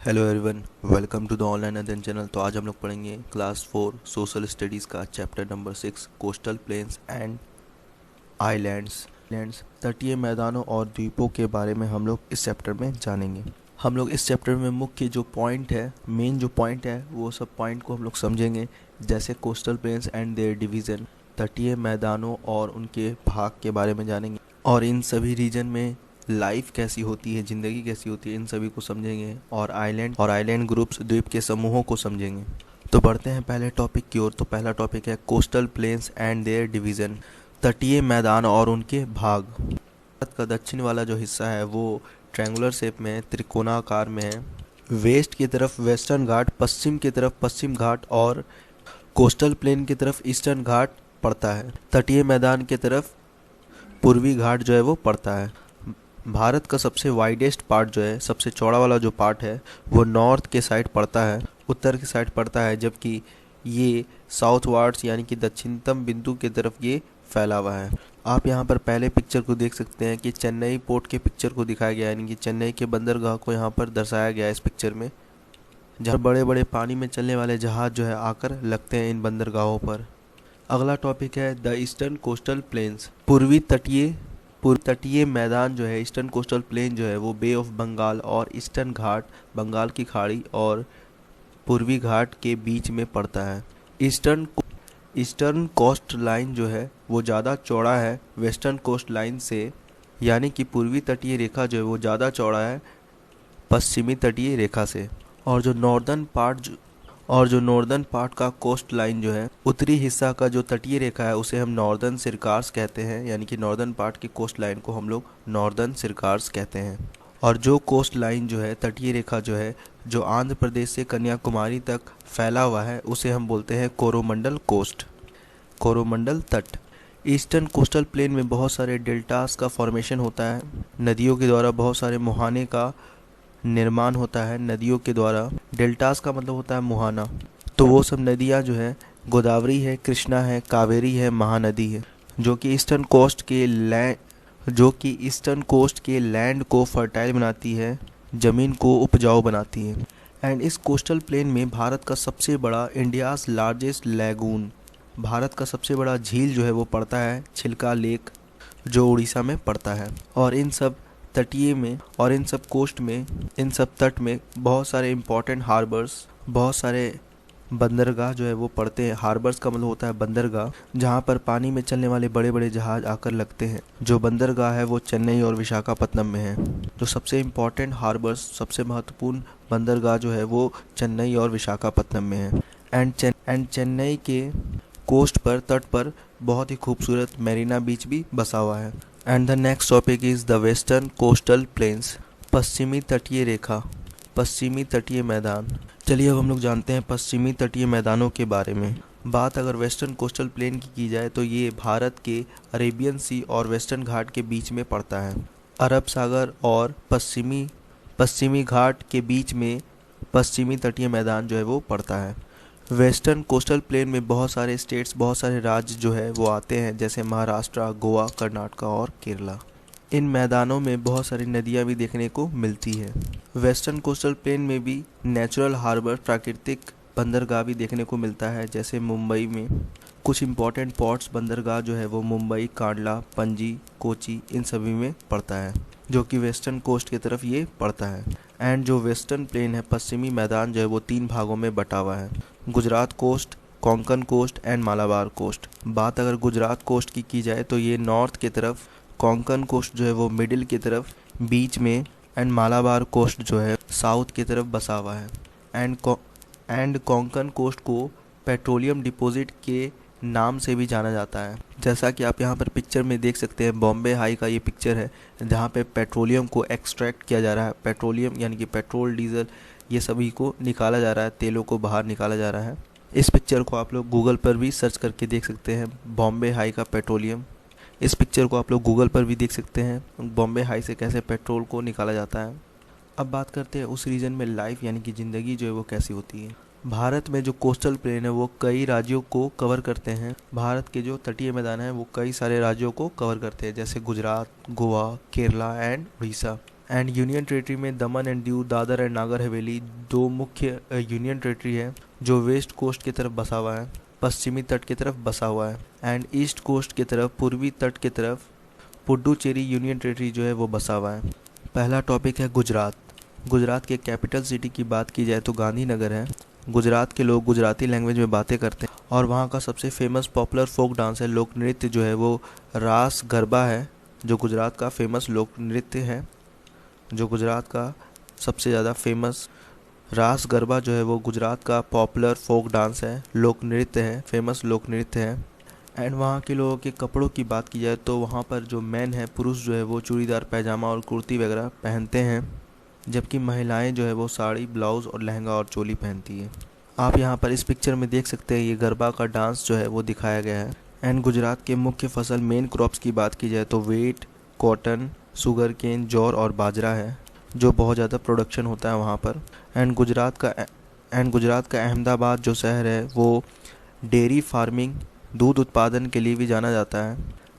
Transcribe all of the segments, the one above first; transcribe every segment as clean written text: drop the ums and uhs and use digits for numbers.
Hello everyone, welcome to the online Adhyayan channel. तो आज हम लोग पढ़ेंगे क्लास 4 सोशल स्टडीज़ का chapter number 6 coastal plains and islands. तटीय मैदानों और द्वीपों के बारे में हम लोग इस चैप्टर में जानेंगे। हम लोग इस चैप्टर में मुख्य जो पॉइंट है, मेन जो पॉइंट है, वो सब पॉइंट को हम लोग समझेंगे, जैसे coastal plains and their division, तटीय मैदानों और उनके भाग के बारे में जानेंगे, और इन सभी रीजन में लाइफ कैसी होती है, ज़िंदगी कैसी होती है, इन सभी को समझेंगे, और आइलैंड ग्रुप्स, द्वीप के समूहों को समझेंगे। तो बढ़ते हैं पहले टॉपिक की ओर। तो पहला टॉपिक है coastal plains and their division, तटीय मैदान और उनके भाग। भारत का दक्षिण वाला जो हिस्सा है वो ट्रायंगुलर शेप में, त्रिकोणाकार में है। वेस्ट की तरफ वेस्टर्न घाट, पश्चिम की तरफ पश्चिम घाट और कोस्टल प्लेन की तरफ ईस्टर्न घाट पड़ता है। तटीय मैदान की तरफ पूर्वी घाट जो है वो पड़ता है। भारत का सबसे वाइडेस्ट पार्ट जो है, सबसे चौड़ा वाला जो पार्ट है, वो नॉर्थ के साइड पड़ता है, उत्तर की साइड पड़ता है, जबकि ये साउथवार्ड्स यानी कि दक्षिणतम बिंदु की तरफ ये फैला हुआ है। आप यहाँ पर पहले पिक्चर को देख सकते हैं कि चेन्नई पोर्ट के पिक्चर को दिखाया गया है, यानी कि चेन्नई के बंदरगाह को यहाँ पर दर्शाया गया है इस पिक्चर में, जहाँ बड़े बड़े पानी में चलने वाले जहाज जो है आकर लगते हैं इन बंदरगाहों पर। अगला टॉपिक है द ईस्टर्न कोस्टल प्लेन्स, पूर्वी तटीय मैदान जो है, ईस्टर्न कोस्टल प्लेन जो है वो बे ऑफ बंगाल और ईस्टर्न घाट, बंगाल की खाड़ी और पूर्वी घाट के बीच में पड़ता है। ईस्टर्न कोस्ट लाइन जो है वो ज़्यादा चौड़ा है वेस्टर्न कोस्ट लाइन से, यानी कि पूर्वी तटीय रेखा जो है वो ज़्यादा चौड़ा है पश्चिमी तटीय रेखा से। और जो नॉर्दर्न पार्ट का कोस्ट लाइन जो है, उत्तरी हिस्सा का जो तटीय रेखा है, उसे हम नॉर्दर्न सिरकार्स कहते हैं, यानी कि नॉर्दर्न पार्ट की कोस्ट लाइन को हम लोग नॉर्दर्न सिरकार्स कहते हैं। और जो कोस्ट लाइन जो है, तटीय रेखा जो है, जो आंध्र प्रदेश से कन्याकुमारी तक फैला हुआ है, उसे हम बोलते हैं कोरोमंडल तट। ईस्टर्न कोस्टल प्लेन में बहुत सारे डेल्टास का फॉर्मेशन होता है, नदियों के द्वारा बहुत सारे मुहाने का निर्माण होता है। नदियों के द्वारा, डेल्टास का मतलब होता है मुहाना, तो वो सब नदियाँ जो है, गोदावरी है, कृष्णा है, कावेरी है, महानदी है, जो कि ईस्टर्न कोस्ट के लैंड को फर्टाइल बनाती है, ज़मीन को उपजाऊ बनाती है। एंड इस कोस्टल प्लेन में भारत का सबसे बड़ा, इंडियाज़ लार्जेस्ट लैगून, भारत का सबसे बड़ा झील जो है वो पड़ता है छिलका लेक, जो उड़ीसा में पड़ता है। और इन सब तटीय में और इन सब कोस्ट में, इन सब तट में बहुत सारे इम्पोर्टेंट हार्बर्स, बहुत सारे बंदरगाह जो है वो पड़ते हैं। हार्बर्स का मतलब होता है बंदरगाह, जहाँ पर पानी में चलने वाले बड़े बड़े जहाज आकर लगते हैं। जो बंदरगाह है वो चेन्नई और विशाखापत्तनम में है। जो सबसे इम्पोर्टेंट हार्बर्स, सबसे महत्वपूर्ण बंदरगाह जो है वो चेन्नई और विशाखापत्तनम में है। एंड चेन्नई के कोस्ट पर, तट पर बहुत ही खूबसूरत मैरीना बीच भी बसा हुआ है। And the next topic is the western coastal planes, पश्चिमी तटीय रेखा, पश्चिमी तटीय मैदान। चलिए अब हम लोग जानते हैं पश्चिमी तटीय मैदानों के बारे में। बात अगर वेस्टर्न कोस्टल प्लेन की जाए तो ये भारत के अरेबियन सी और वेस्टर्न घाट के बीच में पड़ता है। अरब सागर और पश्चिमी घाट के बीच में पश्चिमी तटीय मैदान जो है वो पड़ता है। वेस्टर्न कोस्टल प्लेन में बहुत सारे स्टेट्स, बहुत सारे राज्य जो है वो आते हैं, जैसे महाराष्ट्र, गोवा, कर्नाटक और केरला। इन मैदानों में बहुत सारी नदियाँ भी देखने को मिलती है। वेस्टर्न कोस्टल प्लेन में भी नेचुरल हार्बर, प्राकृतिक बंदरगाह भी देखने को मिलता है, जैसे मुंबई में कुछ इम्पोर्टेंट पोर्ट्स बंदरगाह जो है वो मुंबई, कांडला, पणजी, कोची, इन सभी में पड़ता है, जो कि वेस्टर्न कोस्ट की तरफ ये पड़ता है। एंड जो वेस्टर्न प्लेन है, पश्चिमी मैदान जो है वो 3 भागों में बटा हुआ है, Gujarat coast, Konkan coast and Malabar coast. बात अगर गुजरात कोस्ट की जाए तो ये नॉर्थ की तरफ, कोंकण कोस्ट जो है वो मिडिल की तरफ, बीच में, एंड मालाबार कोस्ट जो है साउथ की तरफ बसा हुआ है। एंड कोंकण कोस्ट को पेट्रोलियम डिपॉजिट के नाम से भी जाना जाता है, जैसा कि आप यहाँ पर पिक्चर में देख सकते हैं। बॉम्बे हाई का ये पिक्चर है, जहाँ पे पेट्रोलियम को एक्सट्रैक्ट किया जा रहा है। पेट्रोलियम यानी कि पेट्रोल, डीजल, ये सभी को निकाला जा रहा है, तेलों को बाहर निकाला जा रहा है। इस पिक्चर को आप लोग गूगल पर भी सर्च करके देख सकते हैं, बॉम्बे हाई का पेट्रोलियम। इस पिक्चर को आप लोग गूगल पर भी देख सकते हैं, बॉम्बे हाई से कैसे पेट्रोल को निकाला जाता है। अब बात करते हैं उस रीजन में लाइफ यानी कि ज़िंदगी जो है वो कैसी होती है। भारत में जो कोस्टल प्लेन है वो कई राज्यों को कवर करते हैं। भारत के जो तटीय मैदान हैं वो कई सारे राज्यों को कवर करते हैं, जैसे Gujarat, Goa, Kerala and Orissa. And union territory में दमन एंड दीव, दादर एंड नागर हवेली दो मुख्य यूनियन टेरेटरी है जो वेस्ट कोस्ट की तरफ बसा हुआ है, पश्चिमी तट की तरफ बसा हुआ है। एंड ईस्ट कोस्ट की तरफ, पूर्वी तट की तरफ पुडुचेरी यूनियन टेरेटरी जो है वो बसा हुआ है। पहला टॉपिक है गुजरात। गुजरात के कैपिटल सिटी की बात की जाए तो गांधीनगर है। गुजरात के लोग गुजराती लैंग्वेज में बातें करते हैं और वहाँ का सबसे फेमस पॉपुलर फोक डांस है, लोक नृत्य जो है वो रास गरबा है, जो गुजरात का फेमस लोक नृत्य है। जो गुजरात का सबसे ज़्यादा फेमस रास गरबा जो है वो गुजरात का पॉपुलर फोक डांस है, लोक नृत्य है, फेमस लोक नृत्य है। एंड वहाँ के लोगों के कपड़ों की बात की जाए तो वहाँ पर जो मैन है, पुरुष जो है वो चूड़ीदार पैजामा और कुर्ती वगैरह पहनते हैं, जबकि महिलाएं जो है वो साड़ी, ब्लाउज़ और लहंगा और चोली पहनती है। आप यहाँ पर इस पिक्चर में देख सकते हैं ये गरबा का डांस जो है वो दिखाया गया है। एंड गुजरात के मुख्य फसल, मेन क्रॉप्स की बात की जाए तो वेट, कॉटन, शुगर केन, जौर और बाजरा है, जो बहुत ज़्यादा प्रोडक्शन होता है वहाँ पर। एंड गुजरात का अहमदाबाद जो शहर है वो डेयरी फार्मिंग, दूध उत्पादन के लिए भी जाना जाता है।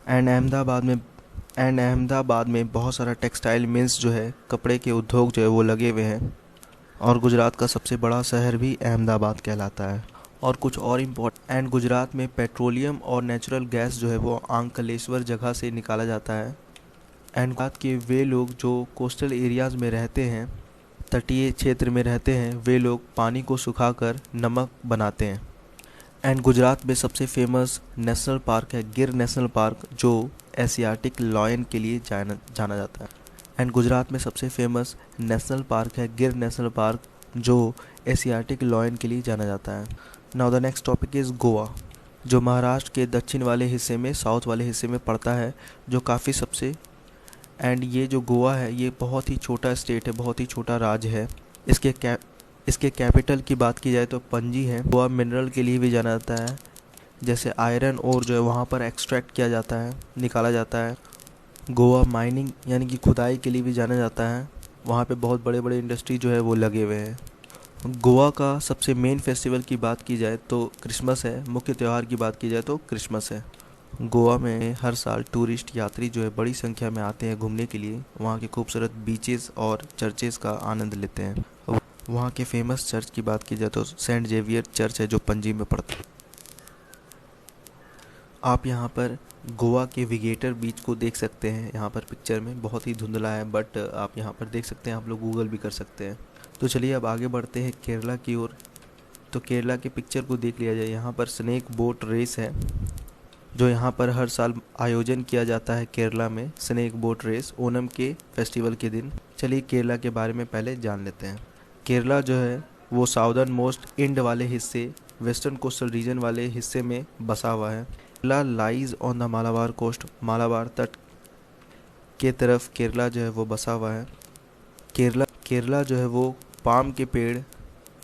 एंड अहमदाबाद में बहुत सारा टेक्सटाइल मिल्स जो है, कपड़े के उद्योग जो है वो लगे हुए हैं। और गुजरात का सबसे बड़ा शहर भी अहमदाबाद कहलाता है। और कुछ और एंड गुजरात में पेट्रोलियम और नेचुरल गैस जो है वो अंकलेश्वर जगह से निकाला जाता है। एंड गुजरात के वे लोग जो कोस्टल एरियाज़ में रहते हैं, तटीय क्षेत्र में रहते हैं, वे लोग पानी को सुखाकर नमक बनाते हैं। एंड गुजरात में सबसे फेमस नेशनल पार्क है गिर नेशनल पार्क, जो एशियाटिक लायन के लिए जाना जाता है। एंड गुजरात में सबसे फेमस नेशनल पार्क है गिर नेशनल पार्क, जो एशियाटिक लायन के लिए जाना जाता है। Now the next topic is Goa, जो महाराष्ट्र के दक्षिण वाले हिस्से में, साउथ वाले हिस्से में पड़ता है, जो काफ़ी सबसे एंड ये जो गोवा है ये बहुत ही छोटा स्टेट है, बहुत ही छोटा राज्य है। इसके कैपिटल की बात की जाए तो पणजी है। गोवा मिनरल के लिए भी जाना जाता है, जैसे आयरन और जो है वहाँ पर एक्सट्रैक्ट किया जाता है, निकाला जाता है। गोवा माइनिंग यानी कि खुदाई के लिए भी जाना जाता है, वहाँ पे बहुत बड़े बड़े इंडस्ट्री जो है वो लगे हुए हैं। गोवा का सबसे मेन फेस्टिवल की बात की जाए तो क्रिसमस है, मुख्य त्यौहार की बात की जाए तो क्रिसमस है। गोवा में हर साल टूरिस्ट यात्री जो है बड़ी संख्या में आते हैं घूमने के लिए, वहाँ के खूबसूरत बीचेस और चर्चेस का आनंद लेते हैं। वहाँ के फेमस चर्च की बात की जाए तो सेंट जेवियर चर्च है, जो पणजी में पड़ता है। आप यहाँ पर गोवा के विगेटर बीच को देख सकते हैं, यहाँ पर पिक्चर में बहुत ही धुंधला है, बट आप यहाँ पर देख सकते हैं, आप लोग गूगल भी कर सकते हैं। तो चलिए अब आगे बढ़ते हैं केरला की ओर। तो केरला के पिक्चर को देख लिया जाए। यहाँ पर स्नेक बोट रेस है, जो यहाँ पर हर साल आयोजन किया जाता है केरला में, स्नेक बोट रेस ओनम के फेस्टिवल के दिन। चलिए केरला के बारे में पहले जान लेते हैं। केरला जो है वो साउदर्न मोस्ट इंड वाले हिस्से, वेस्टर्न कोस्टल रीजन वाले हिस्से में बसा हुआ है। Kerala lies on the Malabar coast, Malabar तट के तरफ केरला जो है वो बसा हुआ है। केरला जो है वो पाम के पेड़,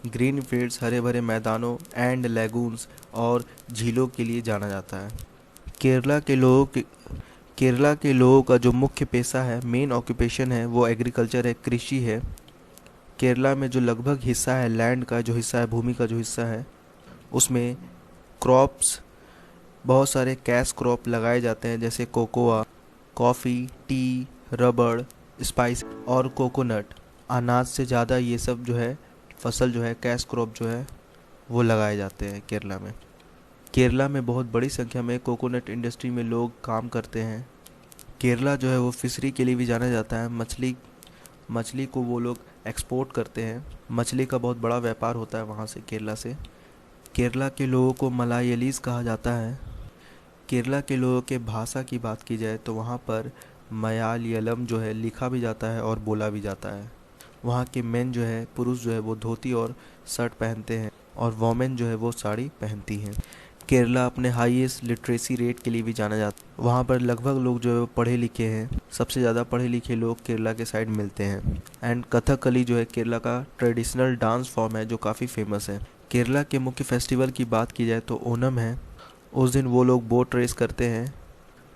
ग्रीन फील्ड्स, हरे भरे मैदानों एंड लेगून्स और झीलों के लिए जाना जाता है। केरला के लोगों का जो मुख्य पेशा है, मेन ऑक्यूपेशन है, वो एग्रीकल्चर है, कृषि है। केरला में जो लगभग हिस्सा है लैंड का, जो हिस्सा है भूमि का जो हिस्सा है, उसमें क्रॉप्स, बहुत सारे कैश क्रॉप लगाए जाते हैं, जैसे कोकोआ, कॉफ़ी, टी, रबड़, स्पाइस और कोकोनट। अनाज से ज़्यादा ये सब जो है फसल जो है, कैश क्रॉप जो है वो लगाए जाते हैं केरला में। केरला में बहुत बड़ी संख्या में कोकोनट इंडस्ट्री में लोग काम करते हैं। केरला जो है वो फिशरी के लिए भी जाना जाता है, मछली को वो लोग एक्सपोर्ट करते हैं। मछली का बहुत बड़ा व्यापार होता है वहाँ से, केरला से। केरला के लोगों को मलायालीज कहा जाता है। केरला के लोगों के भाषा की बात की जाए तो वहाँ पर मलयालम जो है लिखा भी जाता है और बोला भी जाता है। वहाँ के मेन जो है, पुरुष जो है वो धोती और शर्ट पहनते हैं और वोमेन जो है वो साड़ी पहनती हैं। केरला अपने हाईएस्ट लिटरेसी रेट के लिए भी जाना जाता है। वहाँ पर लगभग लोग जो है वो पढ़े लिखे हैं, सबसे ज़्यादा पढ़े लिखे लोग केरला के साइड मिलते हैं। एंड कथकली जो है केरला का ट्रेडिशनल डांस फॉर्म है, जो काफ़ी फेमस है। केरला के मुख्य फेस्टिवल की बात की जाए तो ओनम है। उस दिन वो लोग बोट रेस करते हैं,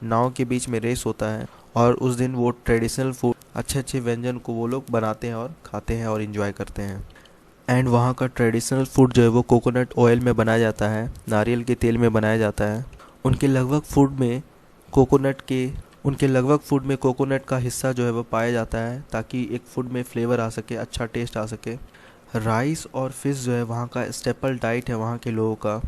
नाव के बीच में रेस होता है, और उस दिन वो ट्रेडिशनल फूड, अच्छे व्यंजन को वो लोग बनाते हैं और खाते हैं और इन्जॉय करते हैं। एंड वहाँ का ट्रेडिशनल फूड जो है वो कोकोनट ऑयल में बनाया जाता है, नारियल के तेल में बनाया जाता है। उनके लगभग फूड में कोकोनट के उनके लगभग फूड में कोकोनट का हिस्सा जो है वो पाया जाता है ताकि एक फूड में फ्लेवर आ सके, अच्छा टेस्ट आ सके। राइस और फिश जो है वहाँ का स्टेपल डाइट है, वहाँ के लोगों का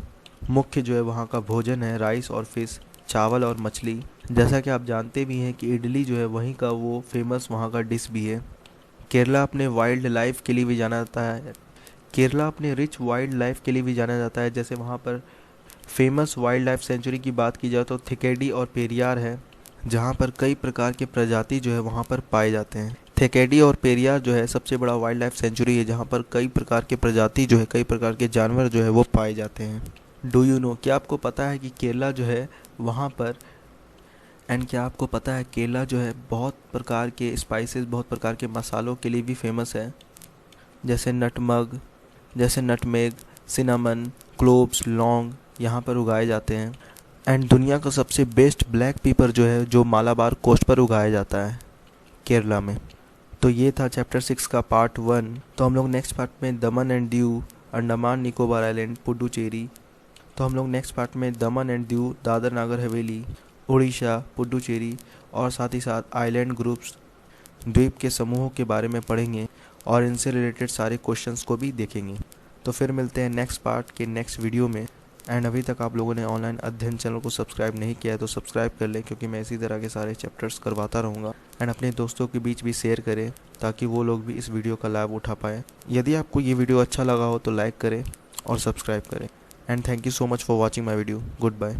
मुख्य जो है वहाँ का भोजन है राइस और फिश, चावल और मछली। जैसा कि आप जानते भी हैं कि इडली जो है वहीं का वो फेमस वहाँ का डिश भी है। केरला अपने वाइल्ड लाइफ के लिए भी जाना जाता है। केरला अपने रिच वाइल्ड लाइफ के लिए भी जाना जाता है। जैसे वहाँ पर फेमस वाइल्ड लाइफ सेंचुरी की बात की जाए तो थिकेडी और पेरियार है, जहाँ पर कई प्रकार के प्रजाति जो है वहाँ पर पाए जाते हैं। थिकेडी और पेरियार जो है सबसे बड़ा वाइल्ड लाइफ सेंचुरी है, जहाँ पर कई प्रकार के प्रजाति जो है, कई प्रकार के जानवर जो है वो पाए जाते हैं। डू यू नो, क्या आपको पता है कि केरला जो है वहाँ पर क्या आपको पता है केरला जो है बहुत प्रकार के स्पाइसेस, बहुत प्रकार के मसालों के लिए भी फेमस है। जैसे नटमेग, सिनामन, क्लोव्स, लौंग यहाँ पर उगाए जाते हैं। एंड दुनिया का सबसे बेस्ट ब्लैक पेपर जो है, जो मालाबार कोस्ट पर उगाया जाता है केरला में। तो ये था चैप्टर 6 का पार्ट 1। तो हम लोग नेक्स्ट पार्ट में दमन एंड दीव, अंडमान निकोबार आइलैंड, पुडुचेरी। तो हम लोग नेक्स्ट पार्ट में दमन एंड दीव, दादर नागर हवेली, उड़ीसा, पुडुचेरी और साथ ही साथ आइलैंड ग्रुप्स, द्वीप के समूहों के बारे में पढ़ेंगे और इनसे रिलेटेड सारे क्वेश्चंस को भी देखेंगे। तो फिर मिलते हैं नेक्स्ट पार्ट के नेक्स्ट वीडियो में। एंड अभी तक आप लोगों ने ऑनलाइन अध्ययन चैनल को सब्सक्राइब नहीं किया है तो सब्सक्राइब कर लें, क्योंकि मैं इसी तरह के सारे चैप्टर्स करवाता रहूँगा। एंड अपने दोस्तों के बीच भी शेयर करें ताकि वो लोग भी इस वीडियो का लाभ उठा पाएँ। यदि आपको ये वीडियो अच्छा लगा हो तो लाइक करें और सब्सक्राइब करें। And thank you so much for watching my video. Good bye.